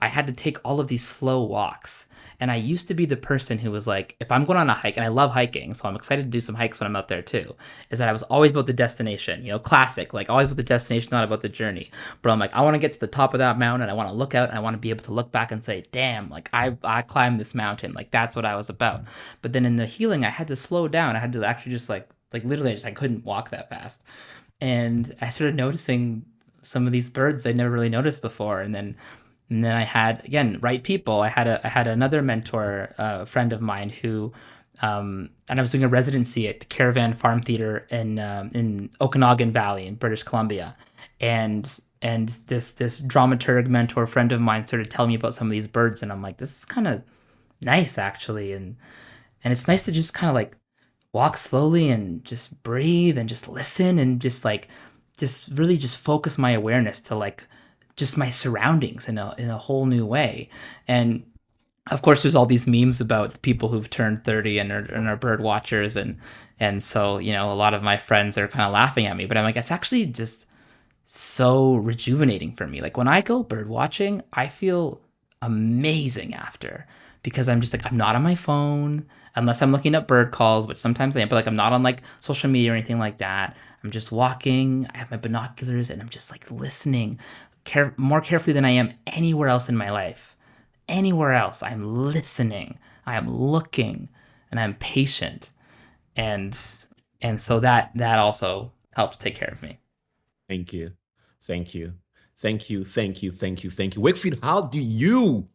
I had to take all of these slow walks. And I used to be the person who was like, if I'm going on a hike, and I love hiking, so I'm excited to do some hikes when I'm out there too, is that I was always about the destination, classic, like always about the destination, not about the journey. But I'm like, I want to get to the top of that mountain, and I want to look out, and I want to be able to look back and say, damn, like I climbed this mountain, like that's what I was about. But then in the healing, I had to slow down. I had to actually just like literally, I couldn't walk that fast, and I started noticing some of these birds I'd never really noticed before, and then I had again right people. I had another mentor, a friend of mine who And I was doing a residency at the Caravan Farm Theater in Okanagan Valley in British Columbia, and this dramaturg mentor friend of mine started telling me about some of these birds, and I'm like, this is kind of nice actually, and it's nice to just kind of like walk slowly and just breathe and just listen and just like just really just focus my awareness to like just my surroundings in a whole new way. And of course there's all these memes about people who've turned 30 and are bird watchers, and so you know a lot of my friends are kind of laughing at me, but I'm like it's actually just so rejuvenating for me. Like when I go bird watching, I feel amazing after, because I'm just like I'm not on my phone unless I'm looking up bird calls, which sometimes I am, but like I'm not on like social media or anything like that. I'm just walking, I have my binoculars and I'm just like listening more carefully than I am anywhere else in my life. Anywhere else, I'm listening, I am looking, and I'm patient. And so that also helps take care of me. Thank you. Thank you. Thank you. Thank you. Thank you. Thank you. Wakefield, how do you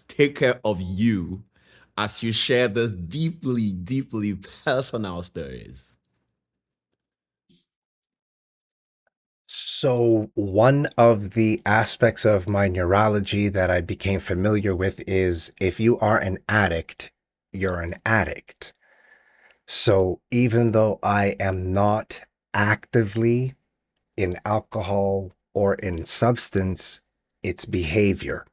take care of you as you share this deeply, deeply personal stories? So, one of the aspects of my neurology that I became familiar with is if you are an addict, you're an addict. So, even though I am not actively in alcohol or in substance, it's behavior.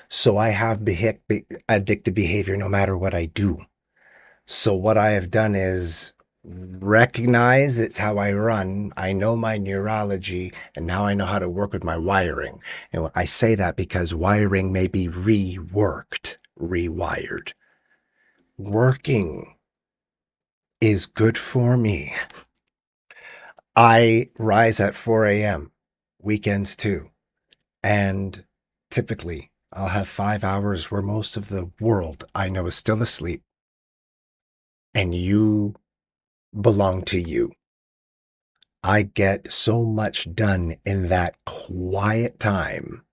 So, I have addictive behavior no matter what I do. So, what I have done is recognize it's how I run. I know my neurology, and now I know how to work with my wiring. And I say that because wiring may be reworked, rewired. Working is good for me. I rise at 4 a.m., weekends too. And typically, I'll have 5 hours where most of the world I know is still asleep. And you belong to you. I get so much done in that quiet time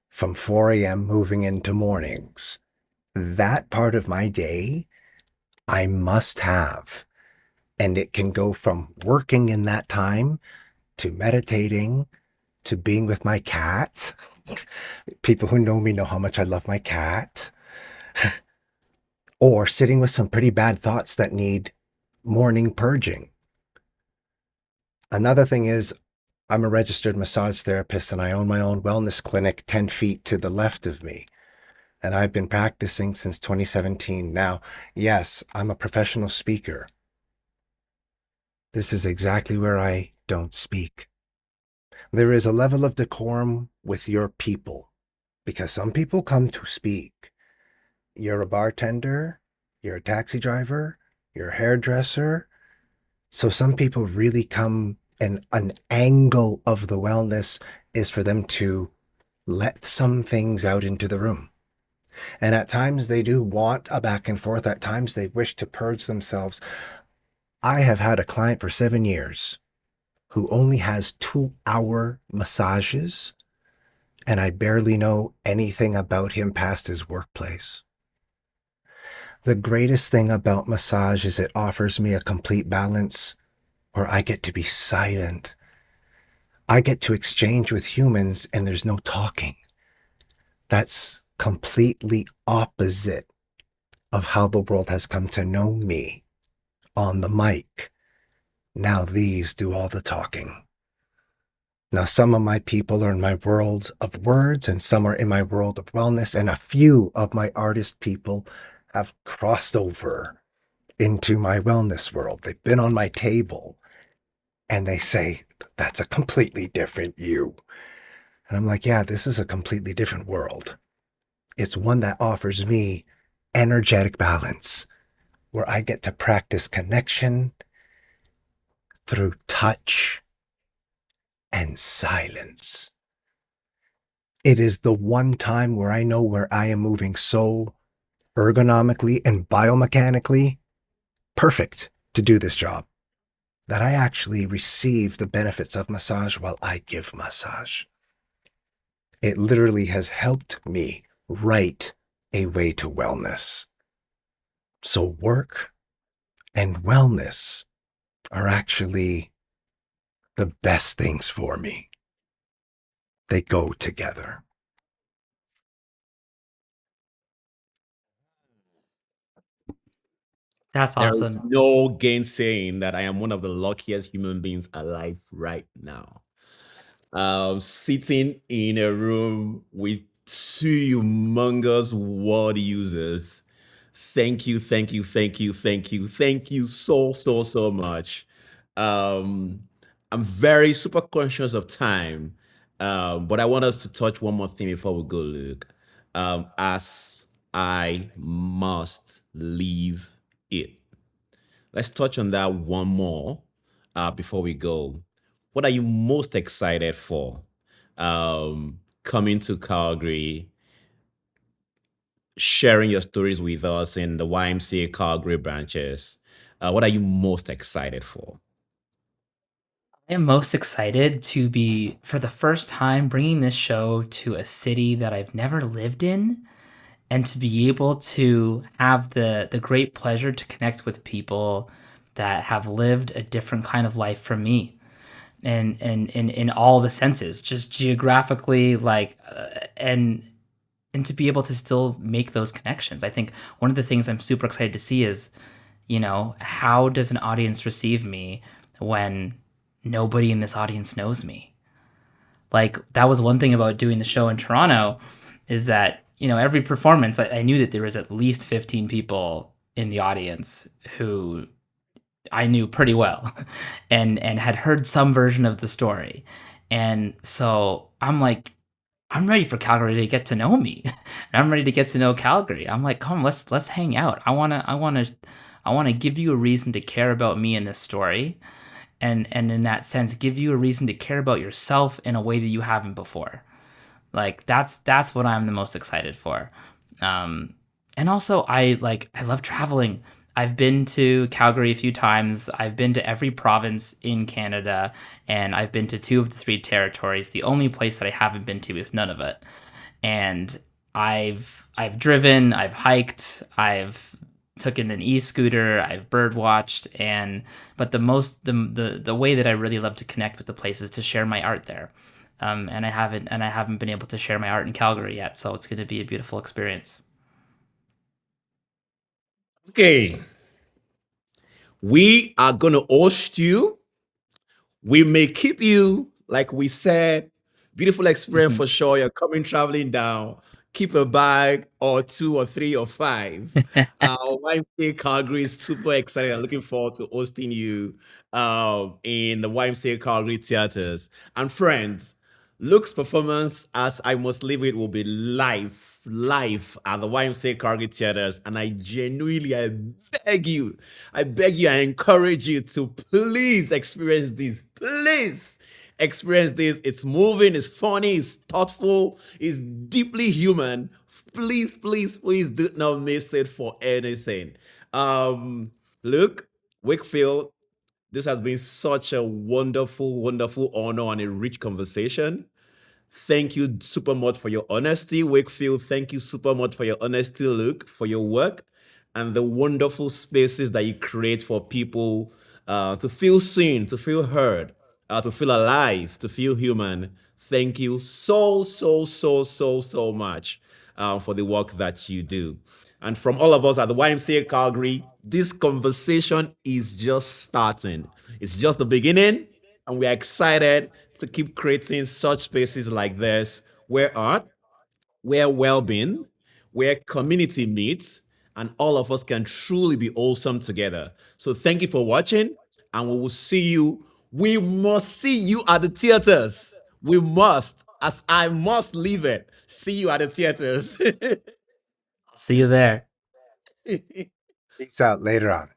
from 4 a.m. moving into mornings. That part of my day I must have. And it can go from working in that time to meditating to being with my cat. People who know me know how much I love my cat. Or sitting with some pretty bad thoughts that need morning purging. Another thing is, I'm a registered massage therapist and I own my own wellness clinic 10 feet to the left of me. And I've been practicing since 2017. Now, yes, I'm a professional speaker. This is exactly where I don't speak. There is a level of decorum with your people because some people come to speak. You're a bartender, you're a taxi driver, you're a hairdresser. So some people really come, and an angle of the wellness is for them to let some things out into the room. And at times they do want a back and forth. At times they wish to purge themselves. I have had a client for 7 years who only has 2-hour massages, and I barely know anything about him past his workplace. The greatest thing about massage is it offers me a complete balance where I get to be silent. I get to exchange with humans and there's no talking. That's completely opposite of how the world has come to know me on the mic. Now these do all the talking. Now some of my people are in my world of words and some are in my world of wellness, and a few of my artist people have crossed over into my wellness world. They've been on my table and they say, that's a completely different you. And I'm like, yeah, this is a completely different world. It's one that offers me energetic balance, where I get to practice connection through touch and silence. It is the one time where I know where I am moving so ergonomically and biomechanically perfect to do this job, that I actually receive the benefits of massage while I give massage. It literally has helped me write a way to wellness. So work and wellness are actually the best things for me. They go together. That's There is awesome. no gainsaying that I am one of the luckiest human beings alive right now. Sitting in a room with two humongous world users. Thank you, thank you, thank you, thank you, thank you so, so, so much. Um, I'm very super conscious of time, but I want us to touch one more thing before we go, Luke. As I must leave it. Let's touch on that one more before we go. What are you most excited for coming to Calgary, sharing your stories with us in the YMCA Calgary branches? What are you most excited for? I am most excited to be, for the first time, bringing this show to a city that I've never lived in, and to be able to have the great pleasure to connect with people that have lived a different kind of life from me, and in all the senses, just geographically, and to be able to still make those connections. I think one of the things I'm super excited to see is, how does an audience receive me when nobody in this audience knows me? Like, that was one thing about doing the show in Toronto, is that, every performance, I knew that there was at least 15 people in the audience who I knew pretty well and had heard some version of the story. And so I'm like, I'm ready for Calgary to get to know me. And I'm ready to get to know Calgary. I'm like, come, let's hang out. I wanna give you a reason to care about me in this story. And in that sense, give you a reason to care about yourself in a way that you haven't before. Like, that's what I'm the most excited for. Um, and also, I love traveling. I've been to Calgary a few times. I've been to every province in Canada, and I've been to two of the three territories. The only place that I haven't been to is Nunavut. And I've driven, I've hiked, I've taken an e-scooter, I've bird watched, but the way that I really love to connect with the place is to share my art there. And I haven't been able to share my art in Calgary yet, so it's going to be a beautiful experience. Okay, we are going to host you. We may keep you, like we said, beautiful experience for sure. You're coming traveling down. Keep a bag or two or three or five. YMCA Calgary is super excited and looking forward to hosting you in the YMCA Calgary theaters. And friends, Luke's performance, as I must leave it, will be live at the YMCA Calgary theaters. And I beg you, I encourage you to please experience this. Please experience this. It's moving, it's funny, it's thoughtful, it's deeply human. Please, please, please do not miss it for anything. Luke, Wakefield, this has been such a wonderful, wonderful honor and a rich conversation. Thank you super much for your honesty, Wakefield. Thank you super much for your honesty, Luke, for your work and the wonderful spaces that you create for people to feel seen, to feel heard, to feel alive, to feel human. Thank you so, so, so, so, so much for the work that you do. And from all of us at the YMCA Calgary, this conversation is just starting. It's just the beginning, and we're excited to keep creating such spaces like this where art, where well-being, where community meets, and all of us can truly be awesome together. So thank you for watching, and we will see you. We must see you at the theaters. We must, as I must leave it. See you at the theaters. I'll see you there. Peace out later on.